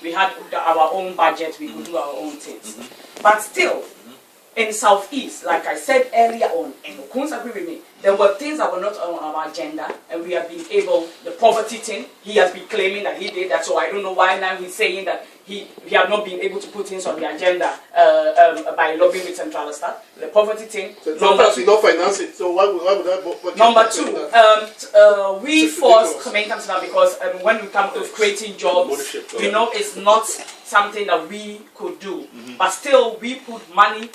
we had our own budget, we could do our own things. But still, in Southeast, like I said earlier on, and Okuns agree with me, there were things that were not on our agenda, and we have been able, the poverty thing, he has been claiming that he did that, so I don't know why now he's saying that he have not been able to put things on the agenda by lobbying with Central Staff. The poverty thing. So sometimes we don't finance it, so why would that? Number two, we force maintenance now because when we come to creating jobs, we know it's not something that we could do, but still we put money.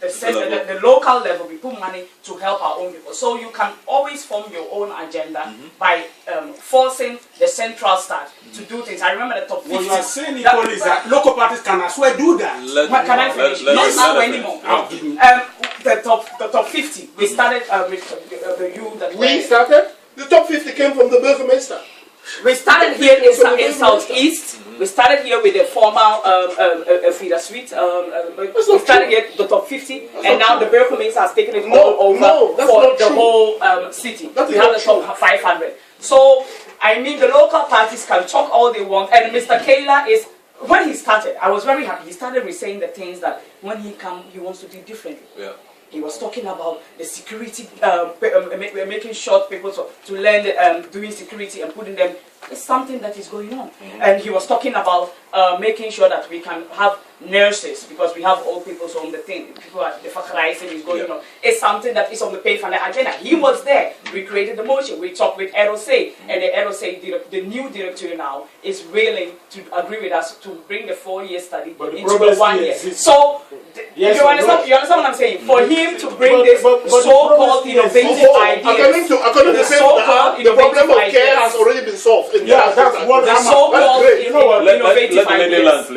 The local level, we put money to help our own people. So you can always form your own agenda by forcing the central staff to do things. I remember the top 50. What you are saying, Nicole, is that local parties can as well do that. Can I finish? Not now anymore. The top 50. We started with the youth. We started? The top 50 came from the Burgermeister. We started here in Southeast. We started here with the formal feeder suite. We started here the top 50, and now the Burgermeister has taken it all over for the whole city. We have the top 500. So, I mean, the local parties can talk all they want, and Mr. Kayla is, when he started, I was very happy. He started with saying the things that when he comes, he wants to do differently. Yeah. He was talking about the security, making sure people to learn doing security and putting them. It's something that is going on. And he was talking about making sure that we can have nurses, because we have old people home. The thing, people are, the factorizing is going on. It's something that is on the page for the agenda. He was there. We created the motion. We talked with ROC, and the ROC, the new director now, is willing to agree with us to bring the 4-year study into the 1 year. So, you understand what I'm saying? For him to bring this so-called innovative ideas, the problem of care has already been solved. Yeah, that's what the so-called innovative ideas.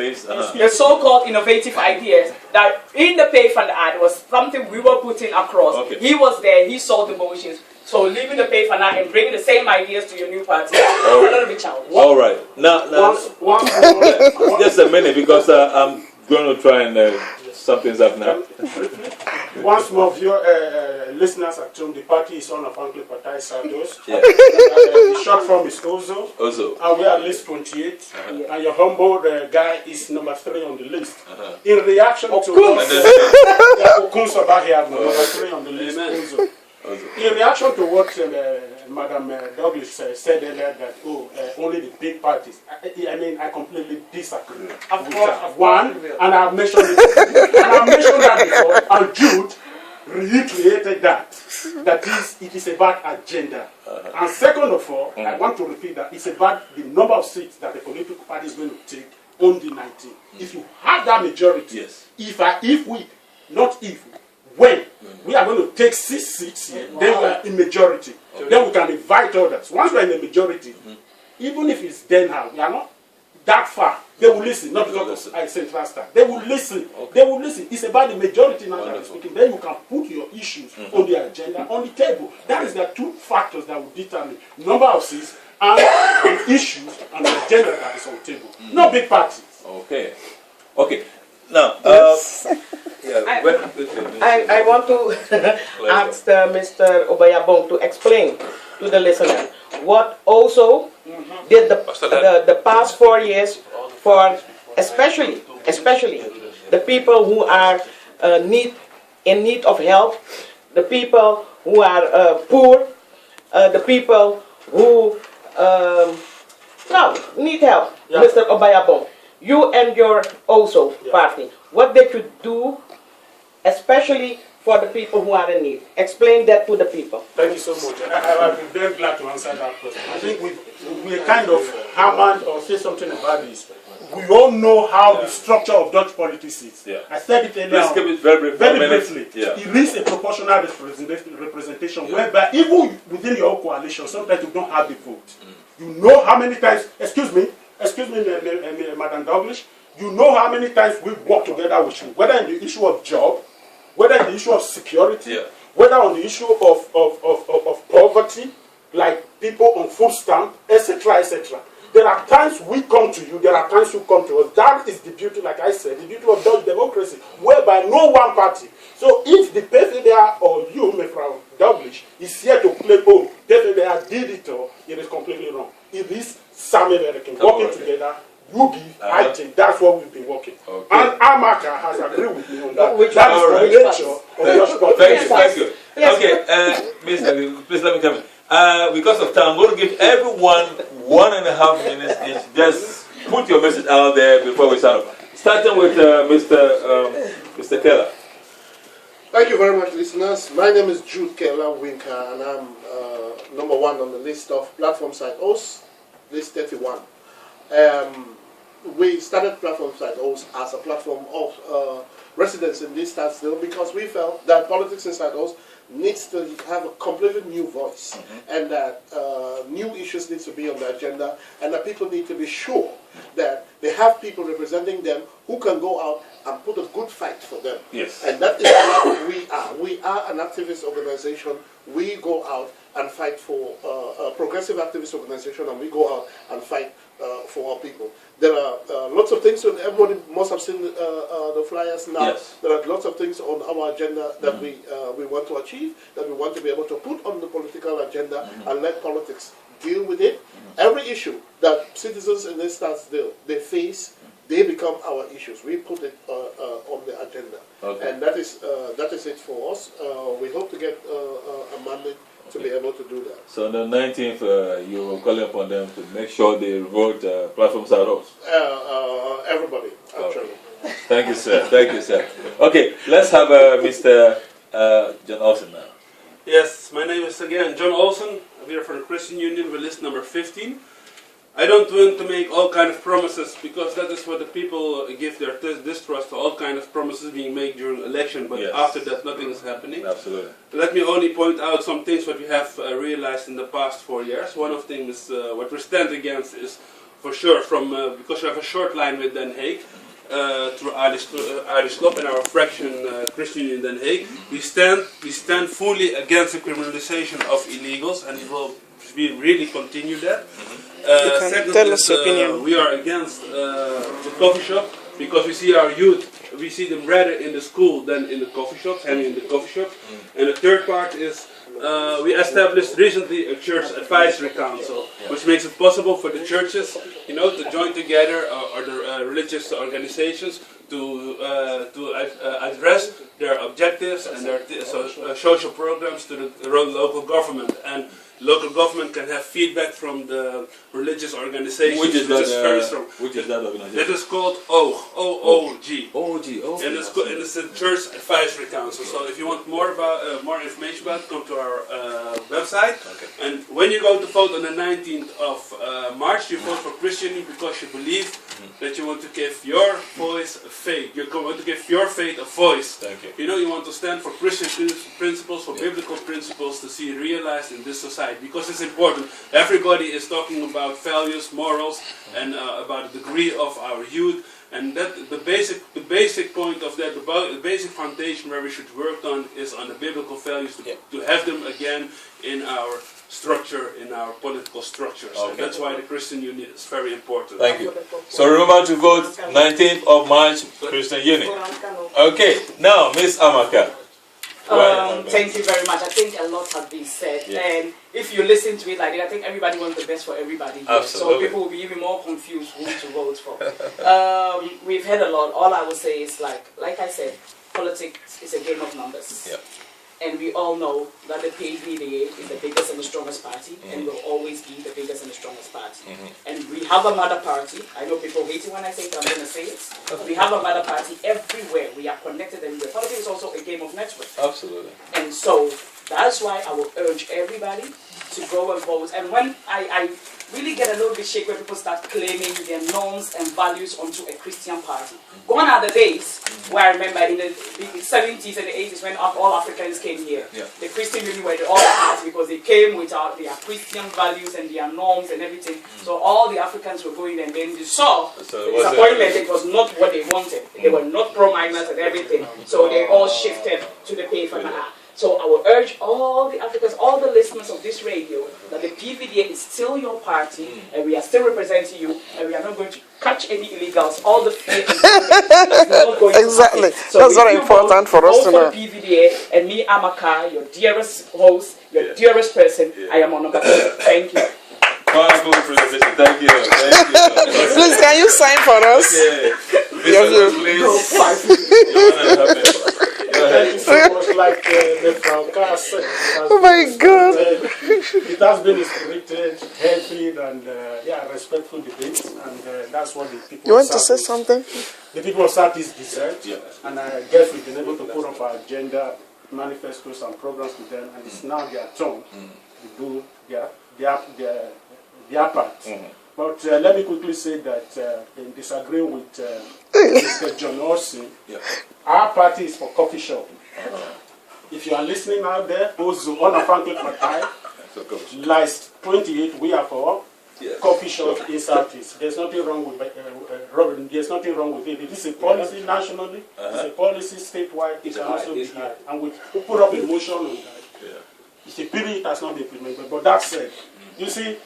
The so-called innovative ideas that in the pay fund ad was something we were putting across. Okay. He was there. He saw the motions. So leaving the pay fund ad and bringing the same ideas to your new party. All right. Now, just a minute, because I'm going to try and sum things up now. Once more, of your listeners at home, the party is on a Franklin Patai Sardos. The short form is Ozo. And we are list 28. And your humble guy is number 3 on the list. In reaction to what Okuns about here, number 3 on the list, Ozo. In reaction to what Madam Douglas said earlier, that only the big parties. I mean, I completely disagree. One, and I've mentioned it. And I've mentioned that before. And Jude reiterated that it is about agenda. And second of all, I want to repeat that it's about the number of seats that the political party is going to take on the 19th. If you have that majority, when we are going to take 6 seats here, then we are in majority. Then we can invite others. Once we are in the majority, even if it's Den Haag, we are not that far. They will listen, not because I said faster. They will listen. They will listen. It's about the majority now that is speaking. Then you can put your issues on the agenda, on the table. That is the 2 factors that will determine number of seats and the issues and the agenda that is on the table. No big parties. Okay. Okay. Now, I want to ask Mr. Obayabong to explain to the listener what also did the past 4 years for especially the people who are in need of help, the people who are poor, the people who need help. Mr. Obayabong, you and your also party, what did you do especially for the people who are in need? Explain that to the people. Thank you so much. I'll be very glad to answer that question. I think we kind of hammered or say something about this. We all know how the structure of Dutch politics is. I said it earlier. Let's keep it very briefly. It is a proportional representation whereby even within your coalition, sometimes you don't have the vote. You know how many times, excuse me, Madam Douglas, you know how many times we work together with you, whether in the issue of job, whether in the issue of security, whether on the issue of poverty, like people on food stamp, etc., etc. There are times we come to you, there are times you come to us. That is the beauty, like I said, the beauty of Dutch democracy, whereby no one party. So if the PVDA or you, Mr. Douglas, is here to claim, PVDA did it all, it is completely wrong. It is Sam American working together you give, I think that's what we've been working. Okay. And Amaka has agreed with me on that. Which That is one? the nature of your sport. Thank you. Okay, Mr. Please let me come in. Because of time, I'm going to give everyone 1.5 minutes each. Just put your message out there before we start off. Starting with Mr. Keller. Thank you very much, listeners. My name is Jude Keller Winker, and I'm number 1 on the list of platform site hosts, list 31. We started platform site hosts as a platform of residents in this Scottsdale because we felt that politics in site hosts needs to have a completely new voice, and that new issues need to be on the agenda, and that people need to be sure that they have people representing them who can go out and put a good fight for them. Yes. And that is what we are. We are an activist organization. We go out and fight for a progressive activist organization, and we go out and fight for our people. There are lots of things, and everybody must have seen the flyers now. Yes. There are lots of things on our agenda that we want to achieve, that we want to be able to put on the political agenda and let politics deal with it. Every issue that citizens in this Scottsdale they face, they become our issues. We put it on the agenda, and that is it for us. We hope to get a mandate to be able to do that. So on the 19th, you will call upon them to make sure they vote platforms out of. Everybody, actually. Okay. Thank you, sir. Thank you, sir. Okay, let's have Mr. John Olsen now. Yes, my name is again John Olsen. I'm here for the Christian Union with list number 15. I don't want to make all kind of promises because that is what the people give their distrust to, all kind of promises being made during election, but after that nothing is happening. Absolutely. Let me only point out some things what we have realized in the past 4 years. One of things what we stand against is for sure from because we have a short line with Den Haag through Irish Slope and our fraction Christian Union Den Haag. We stand fully against the criminalization of illegals, and we really continue that. Second is, we are against the coffee shop because we see our youth, we see them rather in the school than in the coffee shops, hanging in the coffee shop. And the third part is we established recently a church advisory council, which makes it possible for the churches, to join together or the religious organizations to address their objectives and their social programs to the local government. And local government can have feedback from the religious organizations, which is very strong. Which is that organization? It is called OOG. OOG, okay. And it's a church advisory council. So if you want more information about it, come to our website. Okay. And when you go to vote on the 19th of March, you vote for Christian because you believe that you want to give your voice a faith. You want to give your faith a voice. Thank you. You want to stand for Christian principles, for biblical principles to see realized in this society. Because it's important. Everybody is talking about values, morals, and about the degree of our youth. And that the basic point of that, the basic foundation where we should work on is on the biblical values to have them again in our structure, in our political structures. Okay. And that's why the Christian Union is very important. Thank you. So remember to vote 19th of March, Christian Union. Okay, now Miss Amaka. Thank you very much. I think a lot has been said, and if you listen to it like that, I think everybody wants the best for everybody here. Absolutely. So people will be even more confused who to vote for. We've heard a lot. All I will say is like I said, politics is a game of numbers. Yep. And we all know that the PVDA is the biggest and the strongest party, and will always be the biggest and the strongest party. And we have a mother party. I know people hate it when I say it, but I'm going to say it. We have a mother party everywhere. We are connected everywhere. Politics is also a game of network. Absolutely. And so that's why I will urge everybody to go and vote. And when I really get a little bit shaky when people start claiming their norms and values onto a Christian party. Gone are the days where I remember in the 70s and the 80s when all Africans came here. The Christian Union were the all party because they came without their Christian values and their norms and everything. So all the Africans were going, and then they saw the disappointment. It was not what they wanted. They were not pro-minors and everything. So they all shifted to the pay for now. So I will urge all the Africans, all the listeners of this radio, that the PVDA is still your party, and we are still representing you, and we are not going to catch any illegals. All the fear exactly. So that's very important for us to know. PVDA, and me, Amaka, your dearest host, your dearest person, I am on number 2. Thank you. Powerful presentation. Thank you. Please, can you sign for us? Yeah. Thank you so much, like the Franca said. Oh my God. It has been a spirited, healthy, and respectful debate, and that's what the people. You want to say something? The people of Southeast deserve, and I guess we've been able to put up our agenda, manifestos, and programs with them, and it's now their turn to do their part. But let me quickly say that in disagreeing with Mr. John Olsen, our party is for coffee shop. If you are listening out there, also on a Franklin Matai, last 28, we are for coffee shop in Southeast. There's nothing wrong with Robin. There's nothing wrong with it. It is a policy nationally. It's a policy statewide. It can also be high. And we put up a motion on that. It's a pity it has not been implemented. But that said, you see,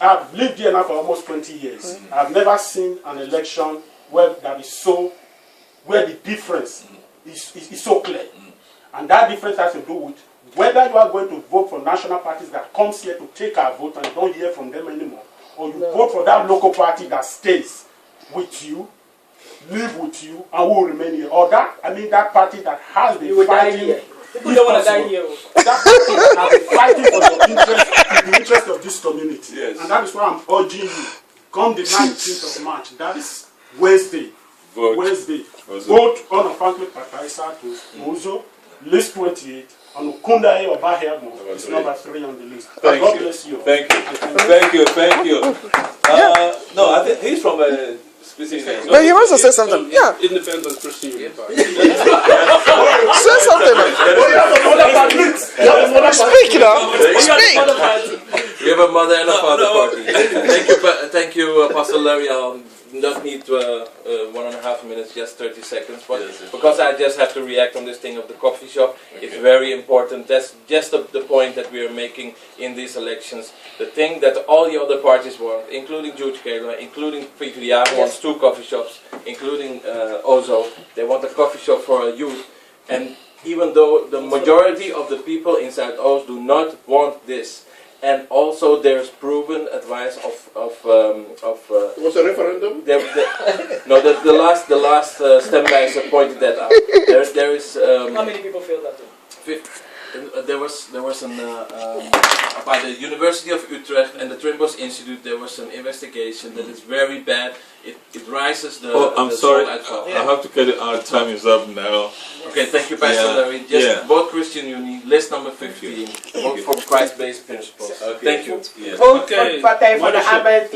I've lived here now for almost 20 years. I've never seen an election where where the difference is so clear. And that difference has to do with whether you are going to vote for national parties that comes here to take our vote and you don't hear from them anymore, or you vote for that local party that stays with you, live with you, and will remain here, or that party that has been fighting. People don't want to die here. That party that has been fighting for the interest of this community. Yes. And that is why I'm urging you, come the 19th of March, that is Wednesday. Vote on a Franklin Pataisa to Mozo, list 28, and Ukunda Obahemo is number 3 on the list. God bless you. Thank you. No, I think he's from a specific. But he wants to say something. Yeah. Independent Christian Union Party. Say something. Speak now. Speak. We have a mother and a father party. Thank you, Pastor Larry. I'll not need 1.5 minutes, just 30 seconds. But because I just have to react on this thing of the coffee shop, it's very important. That's just the point that we are making in these elections. The thing that all the other parties want, including George Kayla, including PvdA, wants 2 coffee shops, including Ozo. They want a coffee shop for our youth. And even though the majority of the people in Zuidoost do not want this, and also there's proven advice of it was a referendum? The last stemwijzer pointed that out. There is how many people feel that? There was an by the University of Utrecht and the Trimbos Institute. There was an investigation that is very bad. It rises the. Oh, I'm sorry. I have to cut it. Our time is up now. Okay, thank you, Pastor Larry. Just both Christian Union, list number 15. Vote for Christ-based principles. Okay. Thank you. Vote for Partij voor de Arbeid.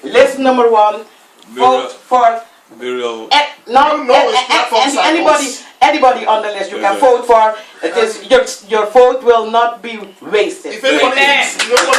List number 1. Vote for. Anybody on the list you can vote for. It is your vote will not be wasted. If anybody